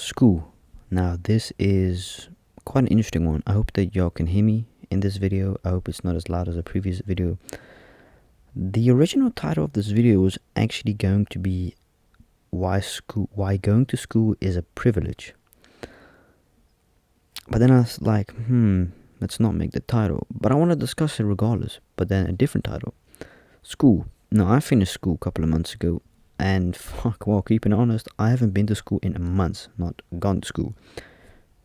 School. Now, this is quite an interesting one. I hope that y'all can hear me in this video. I hope it's not as loud as the previous video. The original title of this video was actually going to be why going to school is a privilege. But then I was like, let's not make the title. But I want to discuss it regardless. But then a different title. School. No, I finished school a couple of months ago. And keeping it honest, I haven't been to school in months, not gone to school.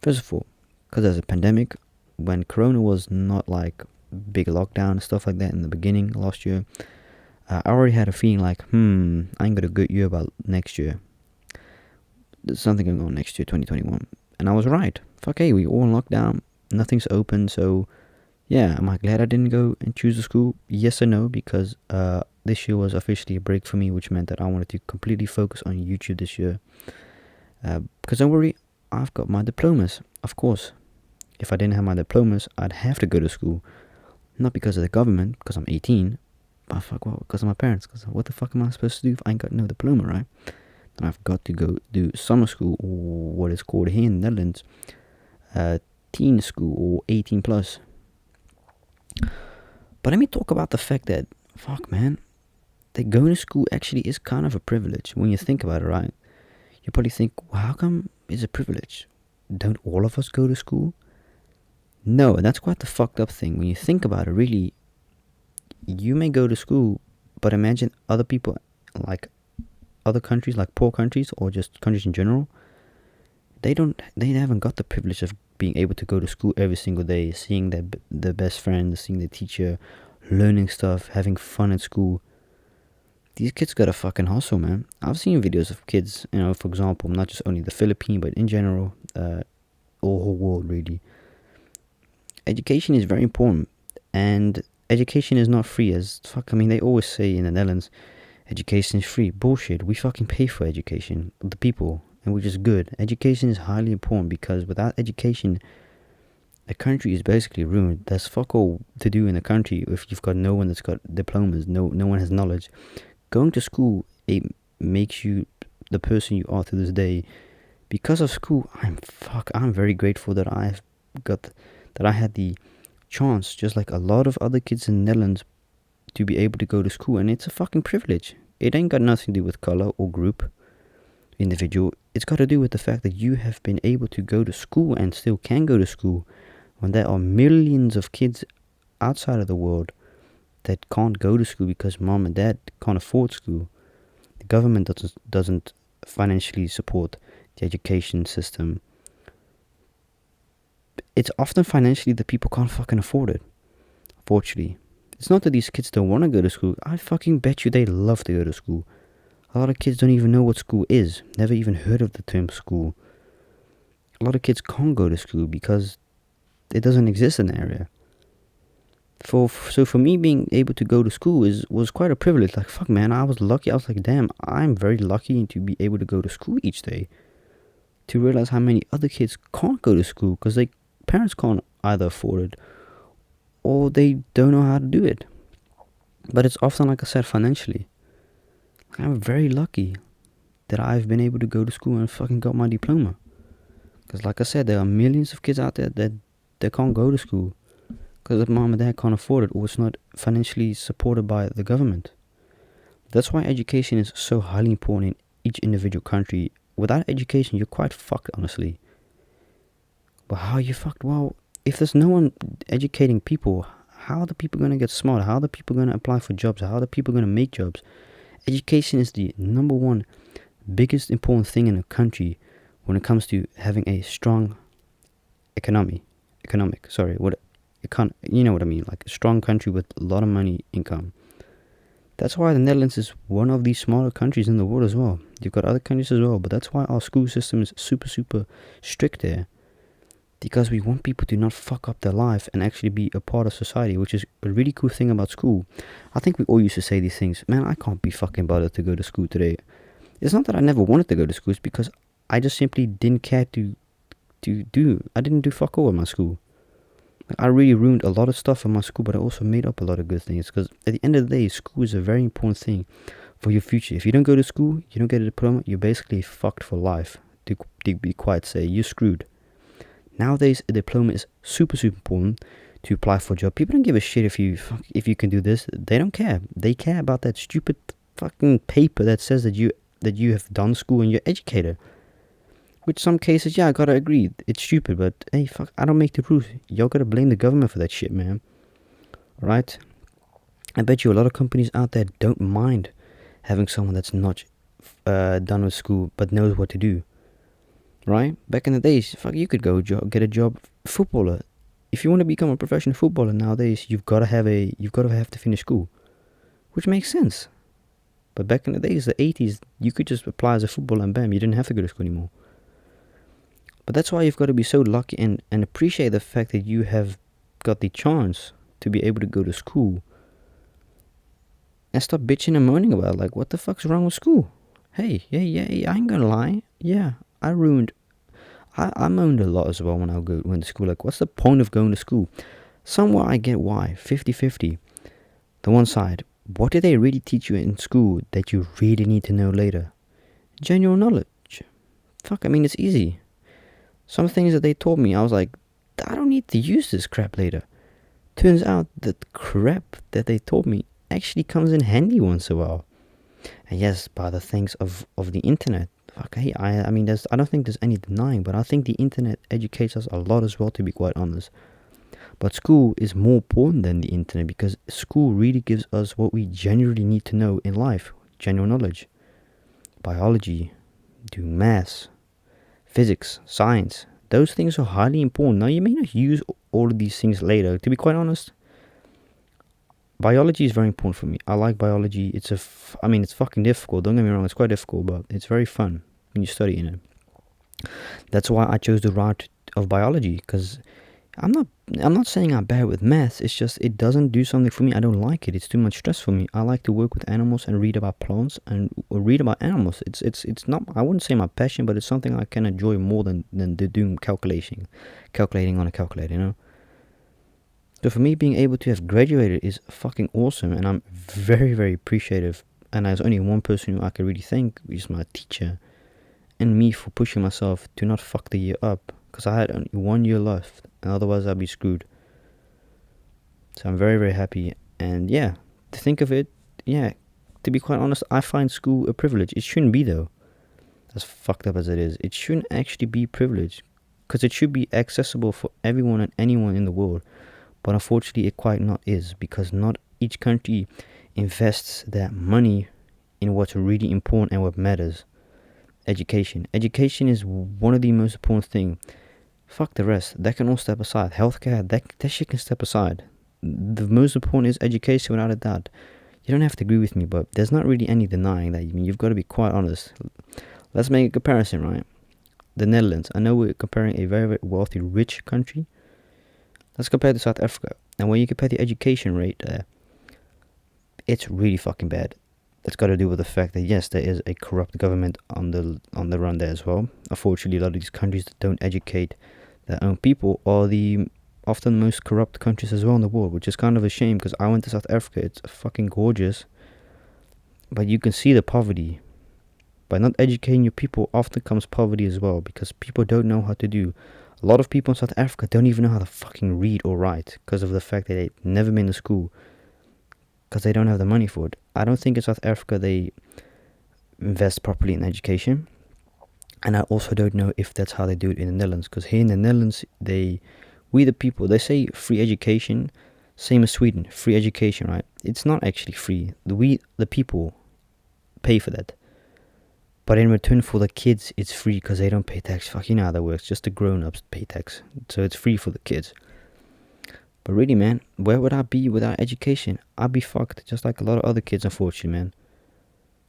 First of all, because there's a pandemic, when Corona was not like big lockdown and stuff like that in the beginning last year, I already had a feeling like, I ain't got a good year about next year. There's something going on next year, 2021. And I was right. We all in lockdown, nothing's open, so yeah, am I glad I didn't go and choose a school? Yes and no, because this year was officially a break for me, which meant that I wanted to completely focus on YouTube this year. Because don't worry, I've got my diplomas. Of course, if I didn't have my diplomas, I'd have to go to school. Not because of the government, because I'm 18, but because of my parents. Because what the fuck am I supposed to do if I ain't got no diploma, right? Then I've got to go do summer school, or what is called here in the Netherlands, teen school, or 18 plus. But let me talk about the fact that, that going to school actually is kind of a privilege when you think about it, right? You probably think, well, how come it's a privilege? Don't all of us go to school? No, and that's quite the fucked up thing. When you think about it, really, you may go to school, but imagine other people, like other countries, like poor countries, or just countries in general, they haven't got the privilege of being able to go to school every single day, seeing their best friends, seeing their teacher, learning stuff, having fun at school. These kids gotta fucking hustle, man. I've seen videos of kids, for example, not just only the Philippines, but in general, whole world, really. Education is very important, and education is not free they always say in the Netherlands, education is free. Bullshit. We fucking pay for education, the people, and we're just good. Education is highly important, because without education, a country is basically ruined. There's fuck all to do in a country if you've got no one that's got diplomas, no one has knowledge. Going to school, it makes you the person you are to this day. Because of school, I'm very grateful that I had the chance, just like a lot of other kids in the Netherlands, to be able to go to school, and it's a fucking privilege. It ain't got nothing to do with color or group, individual. It's got to do with the fact that you have been able to go to school and still can go to school when there are millions of kids outside of the world that can't go to school because mom and dad can't afford school. The government doesn't financially support the education system. It's often financially that people can't fucking afford it, unfortunately. It's not that these kids don't want to go to school. I fucking bet you they love to go to school. A lot of kids don't even know what school is. Never even heard of the term school. A lot of kids can't go to school because it doesn't exist in the area. So for me, being able to go to school was quite a privilege. I was lucky. I was like, damn, I'm very lucky to be able to go to school each day. To realize how many other kids can't go to school because their parents can't either afford it or they don't know how to do it. But it's often, like I said, financially. I'm very lucky that I've been able to go to school and fucking got my diploma. Because like I said, there are millions of kids out there that they can't go to school because their mom and dad can't afford it, or it's not financially supported by the government. That's why education is so highly important in each individual country. Without education, you're quite fucked, honestly. But how are you fucked? Well, if there's no one educating people, how are the people going to get smart? How are the people going to apply for jobs? How are the people going to make jobs? Education is the number one biggest important thing in a country when it comes to having a strong you know what I mean, like a strong country with a lot of money, income. That's why the Netherlands is one of the smaller countries in the world as well. You've got other countries as well, but that's why our school system is super, super strict there. Because we want people to not fuck up their life and actually be a part of society, which is a really cool thing about school. I think we all used to say these things. Man, I can't be fucking bothered to go to school today. It's not that I never wanted to go to school. It's because I just simply didn't care to do. I didn't do fuck all at my school. I really ruined a lot of stuff in my school, but I also made up a lot of good things. Because at the end of the day, school is a very important thing for your future. If you don't go to school, you don't get a diploma, you're basically fucked for life. to be quite say, you're screwed. Nowadays, a diploma is super important to apply for a job. People don't give a shit if you can do this. They don't care. They care about that stupid fucking paper that says that you have done school and you're educated. Which some cases, yeah, I gotta agree, it's stupid. But hey, fuck, I don't make the rules. Y'all gotta blame the government for that shit, man. Alright? I bet you a lot of companies out there don't mind having someone that's not done with school but knows what to do. Right? Back in the days, fuck, you could go get a job footballer. If you want to become a professional footballer nowadays, you've got to have to finish school, which makes sense. But back in the days, the 80s, you could just apply as a footballer and bam, you didn't have to go to school anymore. But that's why you've got to be so lucky and appreciate the fact that you have got the chance to be able to go to school. And stop bitching and moaning about it. Like, what the fuck's wrong with school? Hey, I ain't gonna lie. Yeah, I moaned a lot as well when I went to school. Like, what's the point of going to school? Somewhere I get why. 50-50. The one side, what did they really teach you in school that you really need to know later? General knowledge. Fuck, I mean, it's easy. Some things that they taught me, I was like, I don't need to use this crap later. Turns out that crap that they taught me actually comes in handy once in a while. And yes, by the things of the internet. Fuck, hey, I mean, I don't think there's any denying, but I think the internet educates us a lot as well, to be quite honest. But school is more important than the internet, because school really gives us what we genuinely need to know in life. General knowledge. Biology. Doing maths. Physics. Science. Those things are highly important. Now, you may not use all of these things later. To be quite honest, biology is very important for me. I like biology. It's fucking difficult. Don't get me wrong. It's quite difficult, but it's very fun when you study in it. That's why I chose the route of biology, because I'm not saying I'm bad with maths. It's just it doesn't do something for me. I don't like it. It's too much stress for me. I like to work with animals and read about plants and read about animals. It's not, I wouldn't say my passion, but it's something I can enjoy more than doing calculating on a calculator, you know. So for me, being able to have graduated is fucking awesome, and I'm very, very appreciative. And there's only one person who I can really thank, which is my teacher, and me for pushing myself to not fuck the year up, because I had only 1 year left, and otherwise I'd be screwed. So I'm very, very happy. And yeah, to think of it, yeah, to be quite honest, I find school a privilege. It shouldn't be, though. As fucked up as it is, it shouldn't actually be privilege, because it should be accessible for everyone and anyone in the world. But unfortunately, it quite not is, because not each country invests that money in what's really important and what matters. Education. Education is one of the most important things. Fuck the rest. That can all step aside. Healthcare, that shit can step aside. The most important is education, without a doubt. You don't have to agree with me, but there's not really any denying that. I mean, you've got to be quite honest. Let's make a comparison, right? The Netherlands. I know we're comparing a very, very wealthy, rich country. Let's compare to South Africa. And when you compare the education rate there, it's really fucking bad. That's got to do with the fact that, yes, there is a corrupt government on the run there as well. Unfortunately, a lot of these countries that don't educate their own people are the often most corrupt countries as well in the world, which is kind of a shame, because I went to South Africa. It's fucking gorgeous, but you can see the poverty. By not educating your people often comes poverty as well, because people don't know how to do. A lot of people in South Africa don't even know how to fucking read or write, because of the fact that they've never been to school, because they don't have the money for it. I don't think in South Africa they invest properly in education, and I also don't know if that's how they do it in the Netherlands, because here in the Netherlands, we the people, they say free education, same as Sweden, free education, right? It's not actually free. We the people pay for that. But in return for the kids, it's free, because they don't pay tax. Fuck, you know how that works. Just the grown-ups pay tax. So it's free for the kids. But really, man, where would I be without education? I'd be fucked, just like a lot of other kids, unfortunately, man.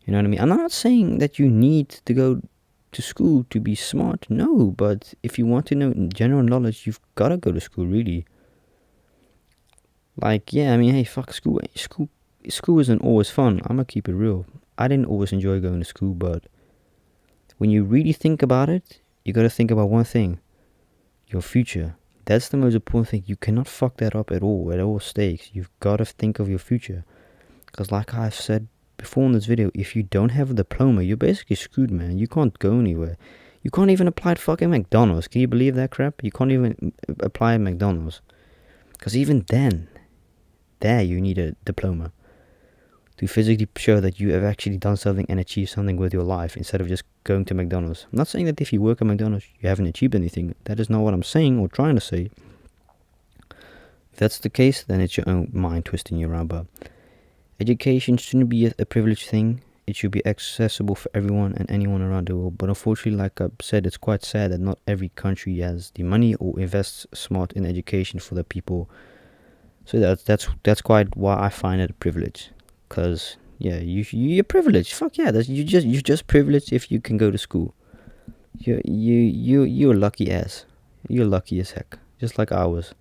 You know what I mean? I'm not saying that you need to go to school to be smart. No, but if you want to know general knowledge, you've got to go to school, really. Like, yeah, I mean, hey, fuck school. School isn't always fun. I'm going to keep it real. I didn't always enjoy going to school, but when you really think about it, you got to think about one thing. Your future. That's the most important thing. You cannot fuck that up at all stakes. You've got to think of your future. Because like I've said before in this video, if you don't have a diploma, you're basically screwed, man. You can't go anywhere. You can't even apply at fucking McDonald's. Can you believe that crap? You can't even apply at McDonald's. Because even then, there you need a diploma to physically show that you have actually done something and achieved something with your life instead of just going to McDonald's. I'm not saying that if you work at McDonald's, you haven't achieved anything. That is not what I'm saying or trying to say. If that's the case, then it's your own mind twisting you around. But education shouldn't be a privileged thing. It should be accessible for everyone and anyone around the world. But unfortunately, like I said, it's quite sad that not every country has the money or invests smart in education for their people. So that's quite why I find it a privilege. Cause yeah, you're privileged. Fuck yeah, you're just privileged if you can go to school. You're lucky as. You're lucky as heck. Just like I was.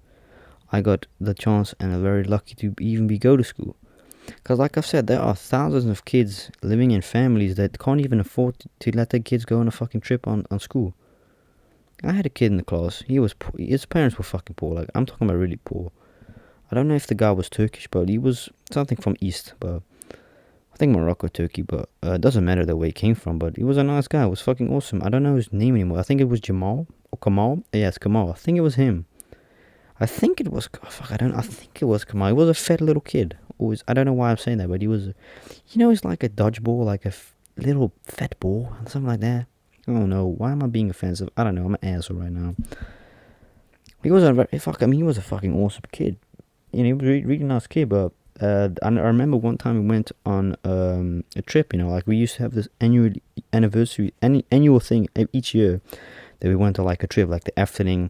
I got the chance and I'm very lucky to even go to school. Because like I've said, there are thousands of kids living in families that can't even afford to let their kids go on a fucking trip on school. I had a kid in the class. He was poor. His parents were fucking poor. Like, I'm talking about really poor. I don't know if the guy was Turkish, but he was something from East. But I think Morocco, Turkey. But it doesn't matter the way he came from. But he was a nice guy. It was fucking awesome. I don't know his name anymore. I think it was Jamal or Kamal. Yeah, it's Kamal. I think it was him. I think it was. Oh, fuck, I think it was Kamal. He was a fat little kid. Always. I don't know why I'm saying that, but he was. It's like a dodgeball, like a little fat ball, something like that. I don't know. Why am I being offensive? I don't know. I'm an asshole right now. He was he was a fucking awesome kid. He was a really nice kid. But I remember one time we went on a trip. Like we used to have this annual thing each year that we went to, like a trip, like the Efteling.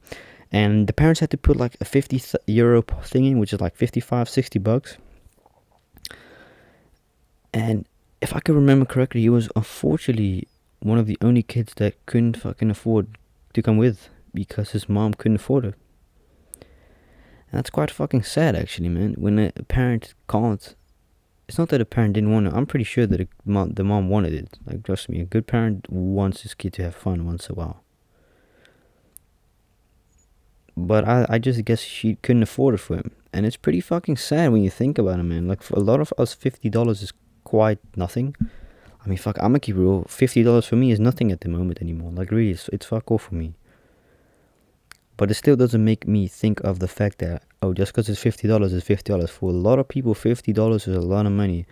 And the parents had to put like a €50 thing in, which is like 55, 60 bucks. And if I can remember correctly, he was unfortunately one of the only kids that couldn't fucking afford to come with because his mom couldn't afford it. And that's quite fucking sad, actually, man. When a parent can't, it's not that a parent didn't want it. I'm pretty sure that the mom wanted it. Like, trust me, a good parent wants his kid to have fun once in a while. But I just guess she couldn't afford it for him. And it's pretty fucking sad when you think about it, man. Like, for a lot of us, $50 is quite nothing. I mean, fuck, I'm gonna keep it real. $50 for me is nothing at the moment anymore. Like, really, it's fuck all for me. But it still doesn't make me think of the fact that, just because it's $50, it's $50. For a lot of people, $50 is a lot of money.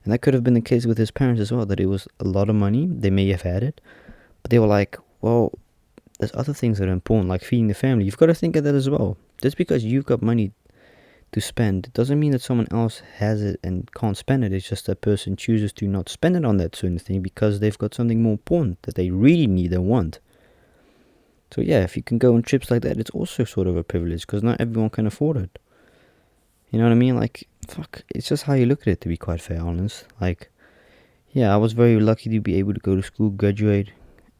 And that could have been the case with his parents as well, that it was a lot of money. They may have had it. But they were like, well, there's other things that are important, like feeding the family. You've got to think of that as well. Just because you've got money to spend doesn't mean that someone else has it and can't spend it. It's just that person chooses to not spend it on that certain thing because they've got something more important that they really need and want. So yeah, if you can go on trips like that, it's also sort of a privilege because not everyone can afford it. You know what I mean? Like, fuck, it's just how you look at it, to be quite fair, honest. Like, yeah, I was very lucky to be able to go to school, graduate,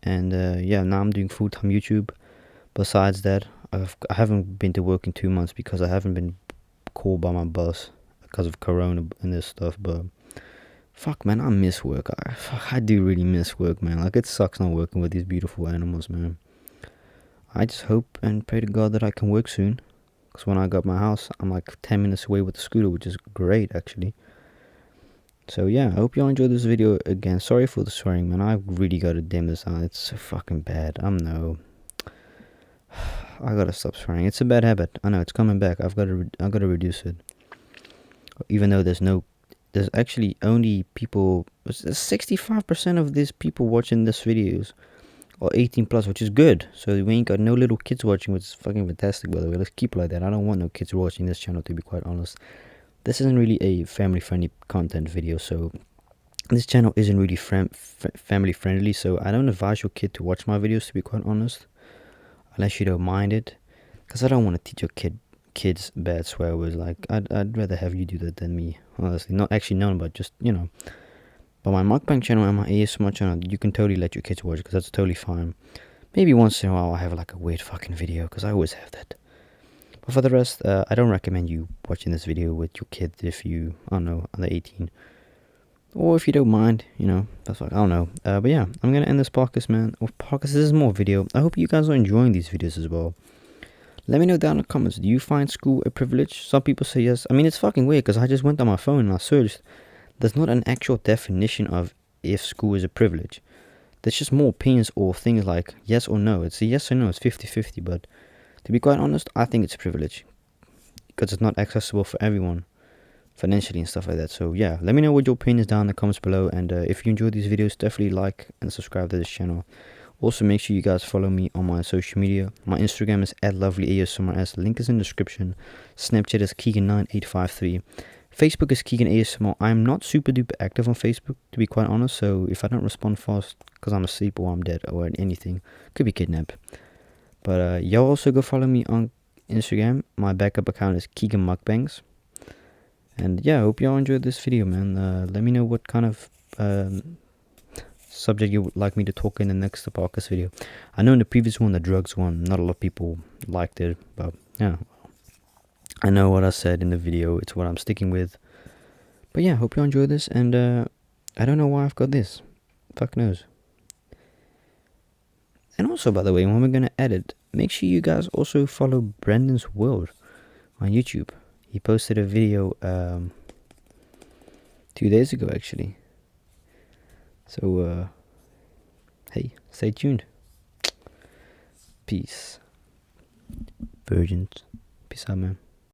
and now I'm doing full-time YouTube. Besides that, I haven't been to work in 2 months because I haven't been called by my boss because of Corona and this stuff. But fuck, man, I miss work. I do really miss work, man. Like, it sucks not working with these beautiful animals, man. I just hope and pray to God that I can work soon. Because when I got my house, I'm like 10 minutes away with the scooter, which is great, actually. So yeah, I hope y'all enjoyed this video again. Sorry for the swearing, man. I really gotta dim this out. It's so fucking bad. I gotta stop swearing. It's a bad habit. I know, it's coming back. I've gotta reduce it. Even though there's actually only people, 65% of these people watching this videos are 18 plus, which is good. So we ain't got no little kids watching, which is fucking fantastic, by the way. Let's keep it like that. I don't want no kids watching this channel, to be quite honest. This isn't really a family-friendly content video, so this channel isn't really family-friendly, so I don't advise your kid to watch my videos, to be quite honest, unless you don't mind it, because I don't want to teach your kids bad swear words. Like, I'd rather have you do that than me, honestly. Not actually known, but just, But my mukbang channel and my ASMR channel, you can totally let your kids watch, because that's totally fine. Maybe once in a while I have like a weird fucking video, because I always have that. But for the rest, I don't recommend you watching this video with your kid if you, I don't know, under 18. Or if you don't mind, that's like, I don't know. But yeah, I'm going to end this podcast, man. This is more video. I hope you guys are enjoying these videos as well. Let me know down in the comments, do you find school a privilege? Some people say yes. I mean, it's fucking weird, because I just went on my phone and I searched. There's not an actual definition of if school is a privilege. there's just more opinions or things like yes or no. It's a yes or no. It's 50-50. But to be quite honest, I think it's a privilege because it's not accessible for everyone financially and stuff like that. So yeah, let me know what your opinion is down in the comments below. And if you enjoyed these videos, definitely like and subscribe to this channel. Also, make sure you guys follow me on my social media. My Instagram is @lovelyasmrs. Link is in the description. Snapchat is Keegan9853. Facebook is Keegan ASMR. I'm not super duper active on Facebook, to be quite honest. So if I don't respond fast because I'm asleep or I'm dead or anything, could be kidnapped. But y'all also go follow me on Instagram. My backup account is Keegan Mukbangs. And yeah, I hope y'all enjoyed this video, man. Let me know what kind of subject you would like me to talk in the next podcast video. I know in the previous one, the drugs one, not a lot of people liked it, but yeah, I know what I said in the video. It's what I'm sticking with. But yeah, hope you enjoyed this. And I don't know why I've got this. Fuck knows. And also, by the way, when we're gonna edit, make sure you guys also follow Brandon's World on YouTube. He posted a video 2 days ago, actually. So hey, stay tuned. Peace, virgins. Peace out, man.